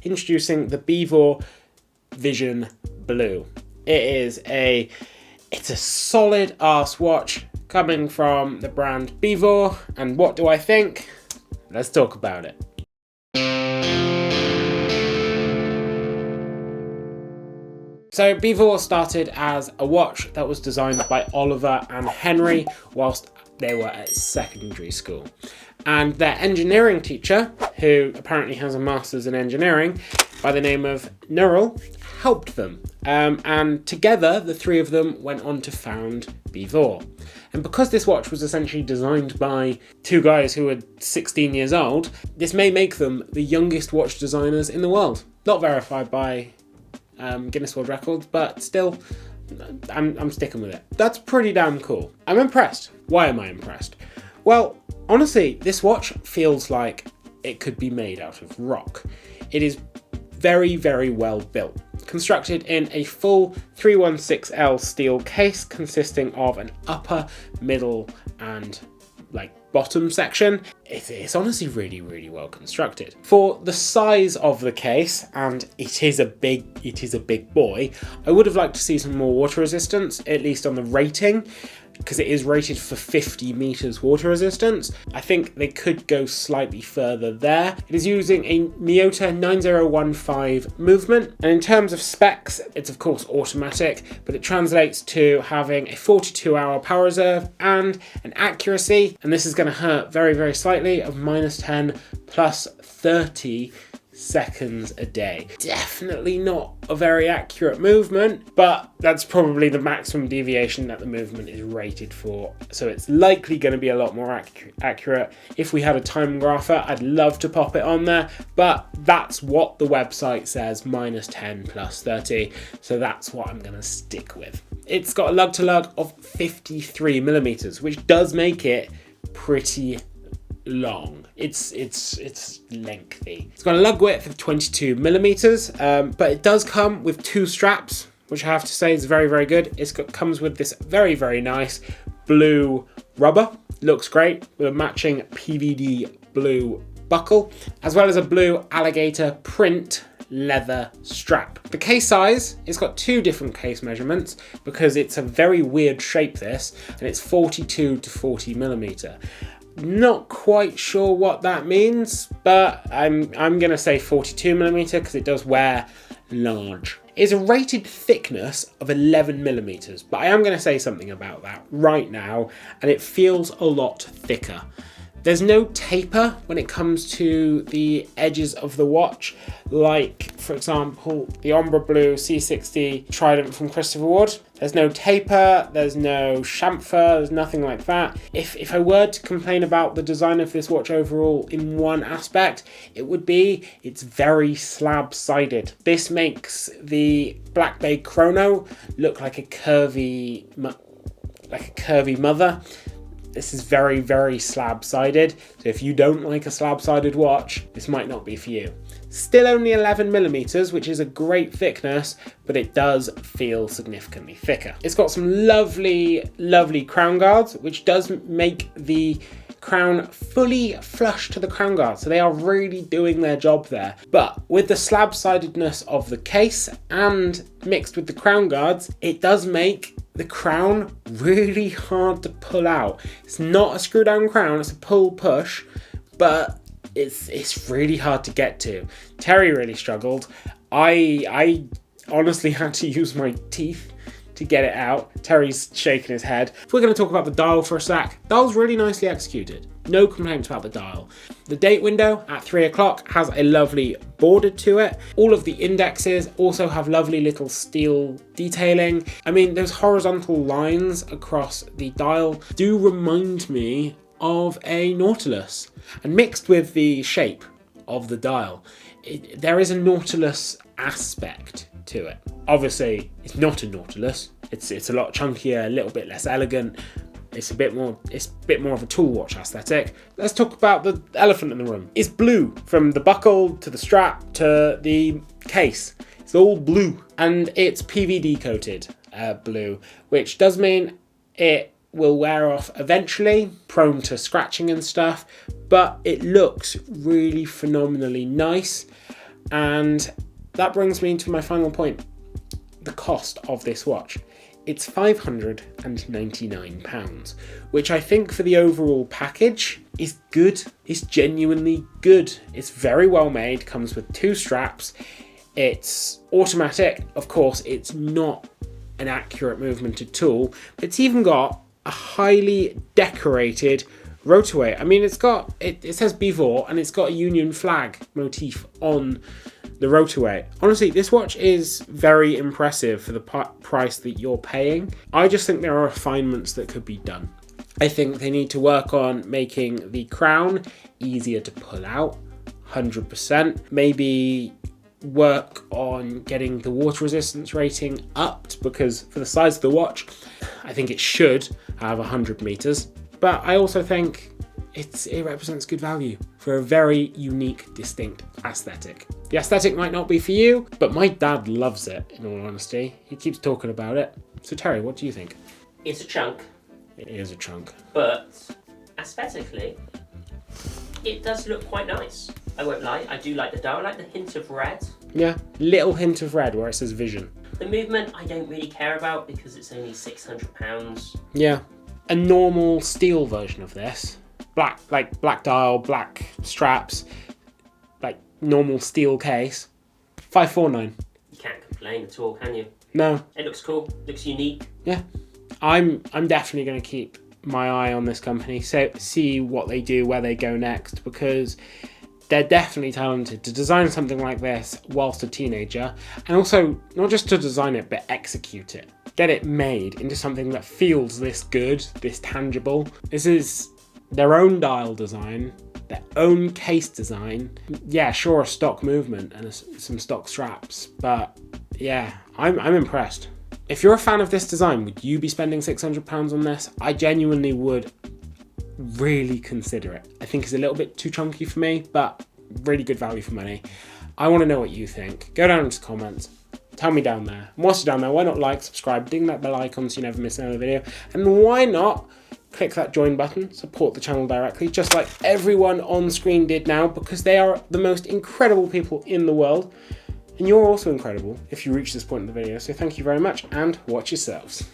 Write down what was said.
introducing the BVOR Vision Blue. It's a solid ass watch coming from the brand BVOR, and what do I think? Let's talk about it. So BVOR started as a watch that was designed by Oliver and Henry whilst they were at secondary school. And their engineering teacher, who apparently has a master's in engineering by the name of Neural, helped them. And together, the three of them went on to found BVOR. And because this watch was essentially designed by two guys who were 16 years old, this may make them the youngest watch designers in the world. Not verified by Guinness World Records, but still, I'm sticking with it. That's pretty damn cool. I'm impressed. Why am I impressed? Well, honestly, this watch feels like it could be made out of rock. It is very, very well built. Constructed in a full 316L steel case consisting of an upper, middle, and bottom section. It's honestly really, really well constructed. For the size of the case, and it is a big boy, I would have liked to see some more water resistance, at least on the rating, because it is rated for 50 meters water resistance. I think they could go slightly further there. It is using a Miyota 9015 movement, and in terms of specs, it's of course automatic, but it translates to having a 42-hour power reserve and an accuracy, and this is going to hurt very, very slightly, of -10 plus 30 seconds a day. Definitely not a very accurate movement, but that's probably the maximum deviation that the movement is rated for, so it's likely going to be a lot more accurate. If we had a time grapher, I'd love to pop it on there, but that's what the website says, -10 plus 30, so that's what I'm going to stick with. It's got a lug-to-lug of 53 millimeters, which does make it pretty long. It's lengthy. It's got a lug width of 22 millimeters, but it does come with two straps, which I have to say is very, very good. Comes with this very, very nice blue rubber. Looks great with a matching PVD blue buckle, as well as a blue alligator print leather strap. The case size, it's got two different case measurements because it's a very weird shape, this, and it's 42 to 40 millimeter. Not quite sure what that means, but I'm gonna say 42 millimeter because it does wear large. It's a rated thickness of 11 millimeters, but I am gonna say something about that right now, and it feels a lot thicker. There's no taper when it comes to the edges of the watch, like, for example, the Ombre Blue C60 Trident from Christopher Ward. There's no taper, there's no chamfer, there's nothing like that. If I were to complain about the design of this watch overall in one aspect, it would be it's very slab-sided. This makes the Black Bay Chrono look like a curvy mother. This is very, very slab-sided, so if you don't like a slab-sided watch, this might not be for you. Still only 11 millimeters, which is a great thickness, but it does feel significantly thicker. It's got some lovely, lovely crown guards, which does make the crown fully flush to the crown guard, so they are really doing their job there. But with the slab-sidedness of the case and mixed with the crown guards, it does make the crown really hard to pull out. It's not a screw down crown, it's a pull push, but it's really hard to get to. Terry really struggled. I honestly had to use my teeth to get it out. Terry's shaking his head. If we're going to talk about the dial for a sec, dial's really nicely executed. No complaints about the dial. The date window at 3 o'clock has a lovely border to it. All of the indexes also have lovely little steel detailing. I mean, those horizontal lines across the dial do remind me of a nautilus. And mixed with the shape of the dial, there is a nautilus aspect to it. Obviously, it's not a nautilus. It's a lot chunkier, a little bit less elegant. It's a bit more of a tool watch aesthetic. Let's talk about the elephant in the room. It's blue, from the buckle to the strap to the case. It's all blue, and it's PVD coated blue, which does mean it will wear off eventually, prone to scratching and stuff, but it looks really phenomenally nice. And that brings me to my final point, the cost of this watch. It's £599, which I think for the overall package is good. It's genuinely good. It's very well made, comes with 2 straps. It's automatic. Of course, it's not an accurate movement at all, but it's even got a highly decorated rotorway. I mean, it says BVOR and it's got a Union flag motif on the rotorway. Honestly, this watch is very impressive for the price that you're paying. I just think there are refinements that could be done. I think they need to work on making the crown easier to pull out, 100%. Maybe work on getting the water resistance rating upped, because for the size of the watch, I think it should have 100 meters. But I also think it represents good value for a very unique, distinct aesthetic. The aesthetic might not be for you, but my dad loves it, in all honesty. He keeps talking about it. So Terry, what do you think? It's a chunk. It is a chunk. But aesthetically, it does look quite nice. I won't lie, I do like the dial. I like the hint of red. Yeah, little hint of red where it says Vision. The movement I don't really care about because it's only £600. Yeah. A normal steel version of this, black dial, black straps, like normal steel case, £549. You can't complain at all, can you? No. It looks cool, looks unique. Yeah. I'm definitely going to keep my eye on this company, so see what they do, where they go next, because they're definitely talented to design something like this whilst a teenager, and also not just to design it, but execute it. Get it made into something that feels this good, this tangible. This is their own dial design, their own case design. Yeah, sure, a stock movement and some stock straps, but yeah, I'm impressed. If you're a fan of this design, would you be spending £600 on this? I genuinely would really consider it. I think it's a little bit too chunky for me, but really good value for money. I want to know what you think. Go down into the comments. Tell me down there. And whilst you're down there, why not like, subscribe, ding that bell icon so you never miss another video. And why not click that join button, support the channel directly, just like everyone on screen did now, because they are the most incredible people in the world. And you're also incredible if you reach this point in the video. So thank you very much and watch yourselves.